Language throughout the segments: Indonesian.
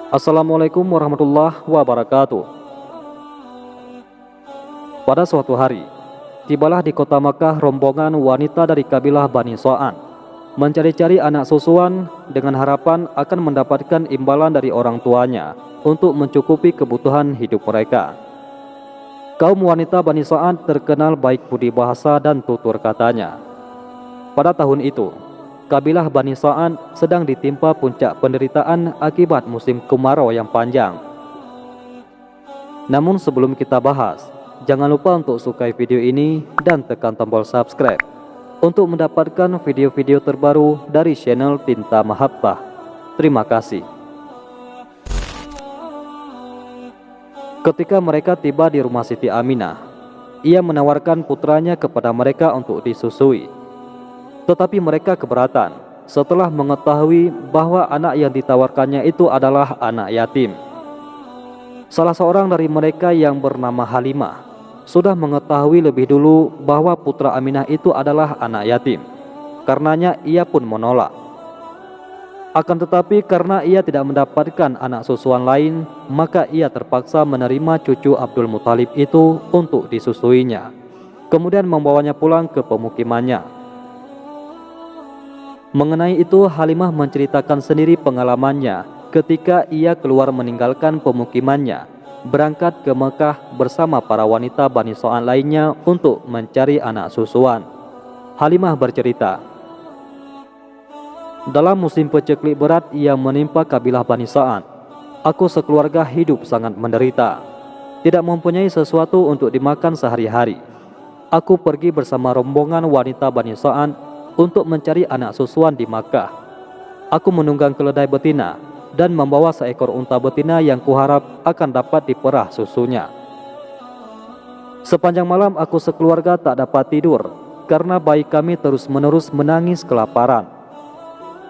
Assalamualaikum warahmatullahi wabarakatuh. Pada suatu hari, tibalah di kota Makkah rombongan wanita dari kabilah Bani Sa'an mencari-cari anak susuan dengan harapan akan mendapatkan imbalan dari orang tuanya untuk mencukupi kebutuhan hidup mereka. Kaum wanita Bani Sa'an terkenal baik budi bahasa dan tutur katanya. Pada tahun itu, kabilah Bani Sa'an sedang ditimpa puncak penderitaan akibat musim kemarau yang panjang. Namun sebelum kita bahas, jangan lupa untuk sukai video ini dan tekan tombol subscribe untuk mendapatkan video-video terbaru dari channel Tinta Mahabbah. Terima kasih. Ketika mereka tiba di rumah Siti Aminah, ia menawarkan putranya kepada mereka untuk disusui. Tetapi mereka keberatan setelah mengetahui bahwa anak yang ditawarkannya itu adalah anak yatim. Salah seorang dari mereka yang bernama Halimah sudah mengetahui lebih dulu bahwa putra Aminah itu adalah anak yatim. Karenanya ia pun menolak. Akan tetapi karena ia tidak mendapatkan anak susuan lain, maka ia terpaksa menerima cucu Abdul Muthalib itu untuk disusuinya, kemudian membawanya pulang ke pemukimannya. Mengenai itu, Halimah menceritakan sendiri pengalamannya ketika ia keluar meninggalkan pemukimannya, berangkat ke Mekah bersama para wanita Bani Sa'an lainnya untuk mencari anak susuan. Halimah bercerita, dalam musim paceklik berat yang menimpa kabilah Bani Sa'an, aku sekeluarga hidup sangat menderita, tidak mempunyai sesuatu untuk dimakan sehari-hari. Aku pergi bersama rombongan wanita Bani Sa'an untuk mencari anak susuan di Makkah. Aku menunggang keledai betina dan membawa seekor unta betina yang kuharap akan dapat diperah susunya. Sepanjang malam aku sekeluarga tak dapat tidur karena bayi kami terus-menerus menangis kelaparan.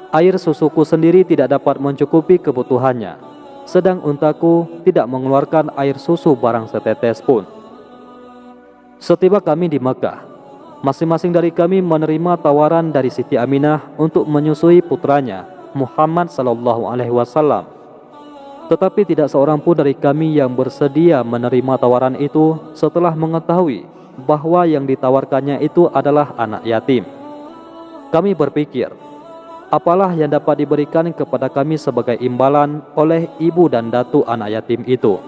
Air susuku sendiri tidak dapat mencukupi kebutuhannya, sedang untaku tidak mengeluarkan air susu barang setetes pun. Setiba kami di Makkah, masing-masing dari kami menerima tawaran dari Siti Aminah untuk menyusui putranya Muhammad sallallahu alaihi wasallam. Tetapi tidak seorang pun dari kami yang bersedia menerima tawaran itu setelah mengetahui bahwa yang ditawarkannya itu adalah anak yatim. Kami berpikir, apalah yang dapat diberikan kepada kami sebagai imbalan oleh ibu dan datu anak yatim itu.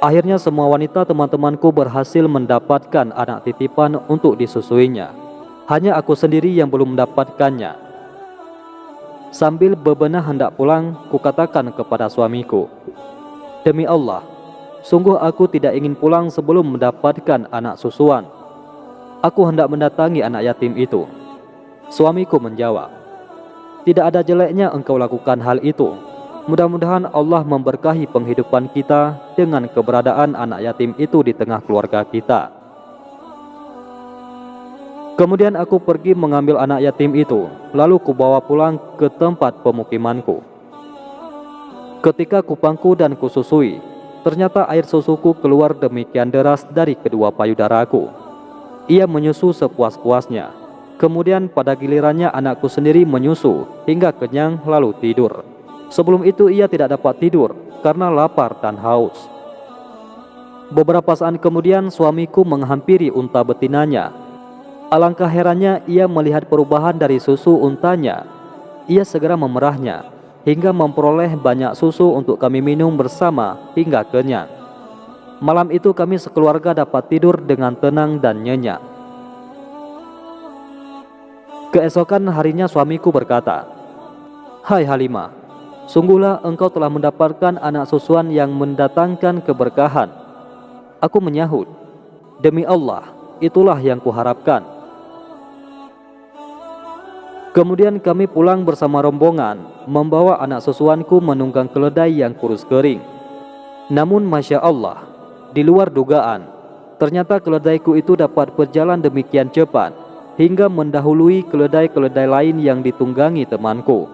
Akhirnya semua wanita teman-temanku berhasil mendapatkan anak titipan untuk disusuinya. Hanya aku sendiri yang belum mendapatkannya. Sambil bebenah hendak pulang, kukatakan kepada suamiku, demi Allah, sungguh aku tidak ingin pulang sebelum mendapatkan anak susuan. Aku hendak mendatangi anak yatim itu. Suamiku menjawab, tidak ada jeleknya engkau lakukan hal itu. Mudah-mudahan Allah memberkahi penghidupan kita dengan keberadaan anak yatim itu di tengah keluarga kita. Kemudian aku pergi mengambil anak yatim itu, lalu kubawa pulang ke tempat pemukimanku. Ketika kupangku dan kususui, ternyata air susuku keluar demikian deras dari kedua payudaraku. Ia menyusu sepuas-puasnya. Kemudian pada gilirannya anakku sendiri menyusu hingga kenyang lalu tidur. Sebelum itu ia tidak dapat tidur karena lapar dan haus. Beberapa saat kemudian suamiku menghampiri unta betinanya. Alangkah herannya ia melihat perubahan dari susu untanya. Ia segera memerahnya hingga memperoleh banyak susu untuk kami minum bersama hingga kenyang. Malam itu kami sekeluarga dapat tidur dengan tenang dan nyenyak. Keesokan harinya suamiku berkata, hai Halimah, sungguhlah engkau telah mendapatkan anak susuan yang mendatangkan keberkahan. Aku menyahut, demi Allah, itulah yang kuharapkan. Kemudian kami pulang bersama rombongan, membawa anak susuanku menunggang keledai yang kurus kering. Namun Masya Allah, di luar dugaan, ternyata keledaiku itu dapat berjalan demikian cepat, hingga mendahului keledai-keledai lain yang ditunggangi temanku.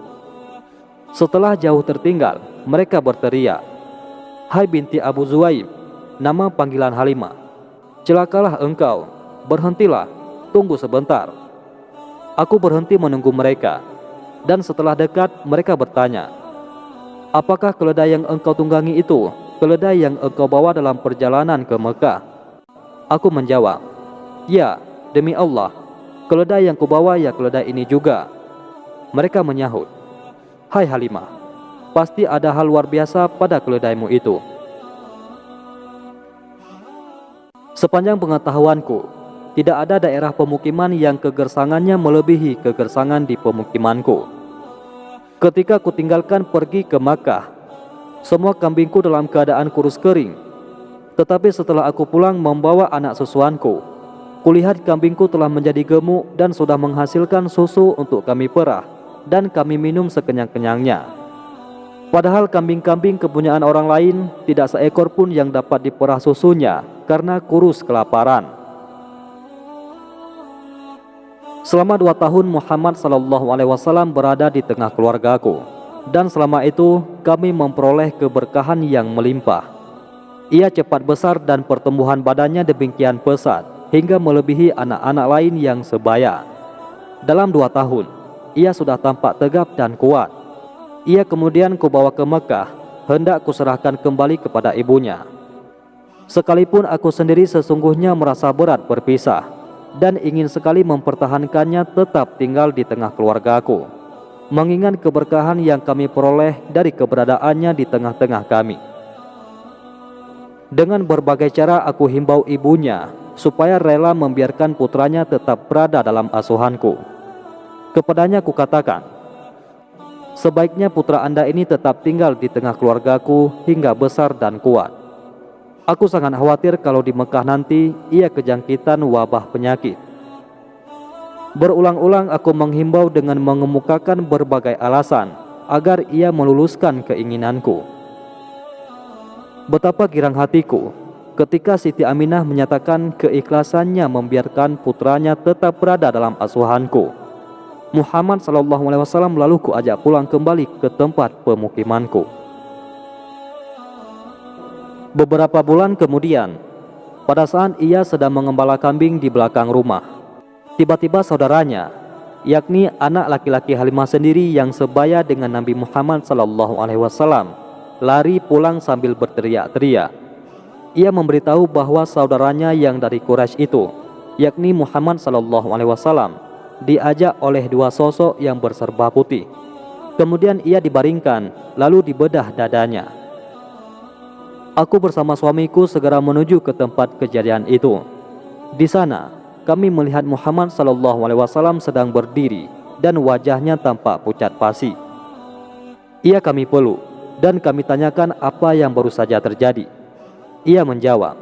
Setelah jauh tertinggal, mereka berteriak, hai binti Abu Zuhaib, nama panggilan Halimah, celakalah engkau, berhentilah, tunggu sebentar. Aku berhenti menunggu mereka, dan setelah dekat mereka bertanya, apakah keledai yang engkau tunggangi itu keledai yang engkau bawa dalam perjalanan ke Mekah? Aku menjawab, ya, demi Allah, keledai yang kubawa ya keledai ini juga. Mereka menyahut, hai Halimah, pasti ada hal luar biasa pada keledaimu itu. Sepanjang pengetahuanku, tidak ada daerah pemukiman yang kegersangannya melebihi kegersangan di pemukimanku. Ketika kutinggalkan pergi ke Makkah, semua kambingku dalam keadaan kurus kering. Tetapi setelah aku pulang membawa anak susuanku, kulihat kambingku telah menjadi gemuk dan sudah menghasilkan susu untuk kami perah dan kami minum sekenyang-kenyangnya. Padahal kambing-kambing kepunyaan orang lain tidak seekor pun yang dapat diperah susunya karena kurus kelaparan. Selama 2 tahun Muhammad SAW berada di tengah keluargaku, dan selama itu kami memperoleh keberkahan yang melimpah. Ia cepat besar dan pertumbuhan badannya demikian pesat hingga melebihi anak-anak lain yang sebaya. Dalam 2 tahun, ia sudah tampak tegap dan kuat. Ia kemudian kubawa ke Mekah, hendak kuserahkan kembali kepada ibunya. Sekalipun aku sendiri sesungguhnya merasa berat berpisah, dan ingin sekali mempertahankannya tetap tinggal di tengah keluargaku, mengingat keberkahan yang kami peroleh dari keberadaannya di tengah-tengah kami. Dengan berbagai cara aku himbau ibunya supaya rela membiarkan putranya tetap berada dalam asuhanku. Kepadanya kukatakan, sebaiknya putra Anda ini tetap tinggal di tengah keluargaku hingga besar dan kuat. Aku sangat khawatir kalau di Mekah nanti ia kejangkitan wabah penyakit. Berulang-ulang aku menghimbau dengan mengemukakan berbagai alasan agar ia meluluskan keinginanku. Betapa girang hatiku ketika Siti Aminah menyatakan keikhlasannya membiarkan putranya tetap berada dalam asuhanku. Muhammad SAW lalu kuajak pulang kembali ke tempat pemukimanku. Beberapa bulan kemudian, pada saat ia sedang mengembala kambing di belakang rumah, tiba-tiba saudaranya, yakni anak laki-laki Halimah sendiri yang sebaya dengan Nabi Muhammad SAW, lari pulang sambil berteriak-teriak. Ia memberitahu bahwa saudaranya yang dari Quraisy itu, yakni Muhammad SAW, diajak oleh 2 sosok yang berserba putih. Kemudian ia dibaringkan, lalu dibedah dadanya. Aku bersama suamiku segera menuju ke tempat kejadian itu. Di sana, kami melihat Muhammad SAW sedang berdiri dan wajahnya tampak pucat pasi. Ia kami peluk dan kami tanyakan apa yang baru saja terjadi. Ia menjawab,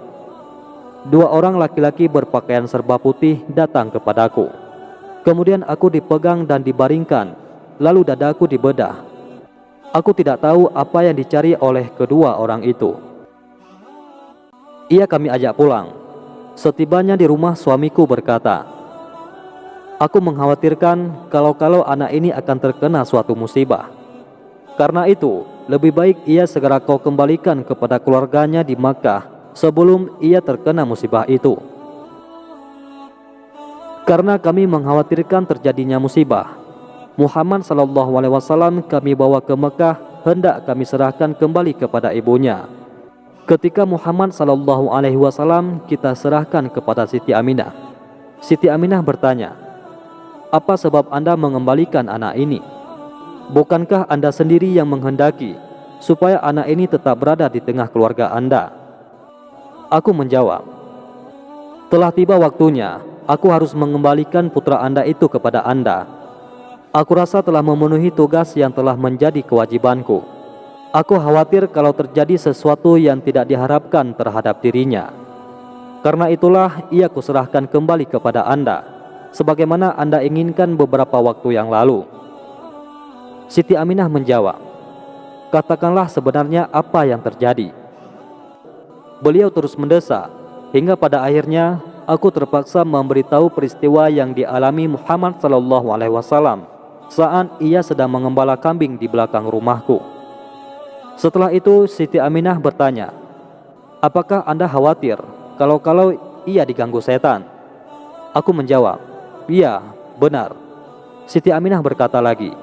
2 orang laki-laki berpakaian serba putih datang kepadaku. Kemudian aku dipegang dan dibaringkan, lalu dadaku dibedah. Aku tidak tahu apa yang dicari oleh kedua orang itu. Ia kami ajak pulang. Setibanya di rumah, suamiku berkata, aku mengkhawatirkan kalau anak ini akan terkena suatu musibah. Karena itu, lebih baik ia segera kau kembalikan kepada keluarganya di Makkah sebelum ia terkena musibah itu. Karena kami mengkhawatirkan terjadinya musibah, Muhammad SAW kami bawa ke Makkah, hendak kami serahkan kembali kepada ibunya. Ketika Muhammad SAW kita serahkan kepada Siti Aminah, Siti Aminah bertanya, apa sebab Anda mengembalikan anak ini? Bukankah Anda sendiri yang menghendaki supaya anak ini tetap berada di tengah keluarga Anda? Aku menjawab, telah tiba waktunya aku harus mengembalikan putra Anda itu kepada Anda. Aku rasa telah memenuhi tugas yang telah menjadi kewajibanku. Aku khawatir kalau terjadi sesuatu yang tidak diharapkan terhadap dirinya. Karena itulah ia kuserahkan kembali kepada Anda, sebagaimana Anda inginkan beberapa waktu yang lalu. Siti Aminah menjawab, katakanlah sebenarnya apa yang terjadi. Beliau terus mendesak, hingga pada akhirnya aku terpaksa memberitahu peristiwa yang dialami Muhammad SAW saat ia sedang mengembala kambing di belakang rumahku. Setelah itu Siti Aminah bertanya, apakah Anda khawatir kalau ia diganggu setan? Aku menjawab, iya, benar. Siti Aminah berkata lagi,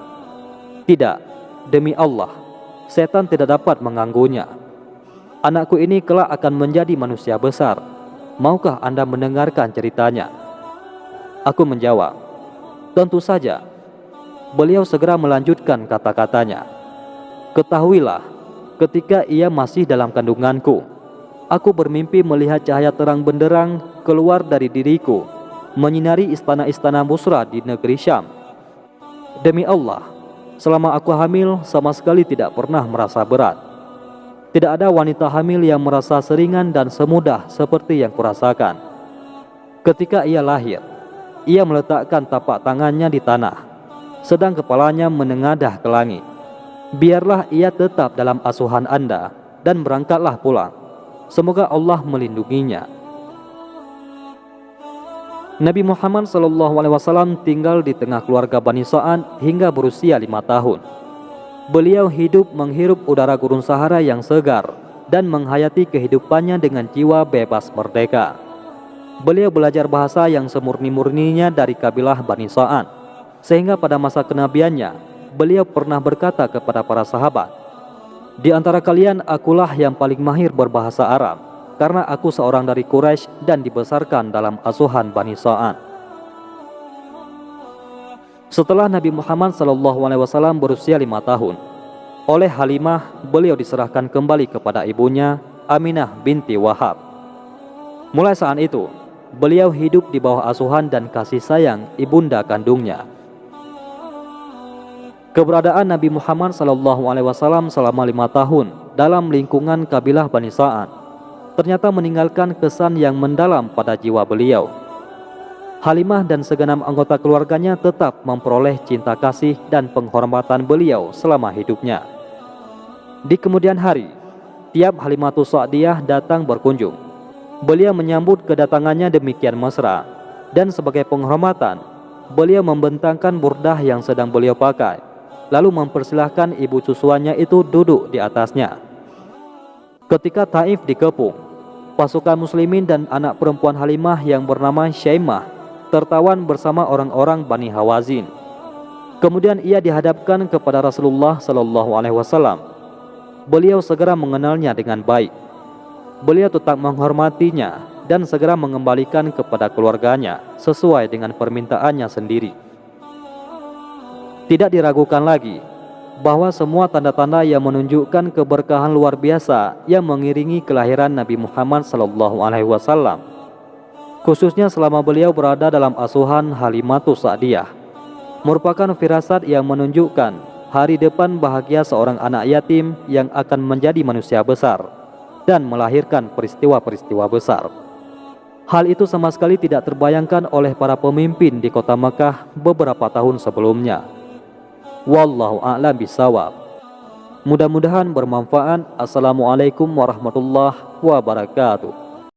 tidak, demi Allah, setan tidak dapat mengganggunya. Anakku ini kelak akan menjadi manusia besar. Maukah Anda mendengarkan ceritanya?" Aku menjawab, "Tentu saja." Beliau segera melanjutkan kata-katanya, "Ketahuilah, ketika ia masih dalam kandunganku, aku bermimpi melihat cahaya terang benderang keluar dari diriku, menyinari istana-istana Busra di negeri Syam. Demi Allah, selama aku hamil sama sekali tidak pernah merasa berat. Tidak ada wanita hamil yang merasa seringan dan semudah seperti yang kurasakan. Ketika ia lahir, ia meletakkan tapak tangannya di tanah, sedang kepalanya menengadah ke langit. Biarlah ia tetap dalam asuhan Anda dan berangkatlah pulang. Semoga Allah melindunginya." Nabi Muhammad SAW tinggal di tengah keluarga Bani Sa'ad hingga berusia 5 tahun. Beliau hidup menghirup udara gurun Sahara yang segar dan menghayati kehidupannya dengan jiwa bebas merdeka. Beliau belajar bahasa yang semurni-murninya dari kabilah Bani Sa'ad, sehingga pada masa kenabiannya, beliau pernah berkata kepada para sahabat, "Di antara kalian akulah yang paling mahir berbahasa Arab, karena aku seorang dari Quraisy dan dibesarkan dalam asuhan Bani Sa'ad." Setelah Nabi Muhammad SAW berusia 5 tahun, oleh Halimah beliau diserahkan kembali kepada ibunya Aminah binti Wahab. Mulai saat itu, beliau hidup di bawah asuhan dan kasih sayang ibunda kandungnya. Keberadaan Nabi Muhammad SAW selama 5 tahun dalam lingkungan kabilah Bani Sa'ad ternyata meninggalkan kesan yang mendalam pada jiwa beliau. Halimah dan segenap anggota keluarganya tetap memperoleh cinta kasih dan penghormatan beliau selama hidupnya. Di kemudian hari, tiap Halimatus Sa'diyah datang berkunjung, beliau menyambut kedatangannya demikian mesra, dan sebagai penghormatan, beliau membentangkan burdah yang sedang beliau pakai, lalu mempersilahkan ibu susuannya itu duduk di atasnya. Ketika Taif dikepung, pasukan muslimin dan anak perempuan Halimah yang bernama Syaimah tertawan bersama orang-orang Bani Hawazin. Kemudian ia dihadapkan kepada Rasulullah SAW. Beliau segera mengenalnya dengan baik. Beliau tetap menghormatinya dan segera mengembalikan kepada keluarganya sesuai dengan permintaannya sendiri. Tidak diragukan lagi bahwa semua tanda-tanda yang menunjukkan keberkahan luar biasa yang mengiringi kelahiran Nabi Muhammad SAW, khususnya selama beliau berada dalam asuhan Halimatus Sa'diyah, merupakan firasat yang menunjukkan hari depan bahagia seorang anak yatim yang akan menjadi manusia besar dan melahirkan peristiwa-peristiwa besar. Hal itu sama sekali tidak terbayangkan oleh para pemimpin di kota Mekah beberapa tahun sebelumnya. Wallahu a'lam bishawab. Mudah-mudahan bermanfaat. Assalamualaikum warahmatullahi wabarakatuh.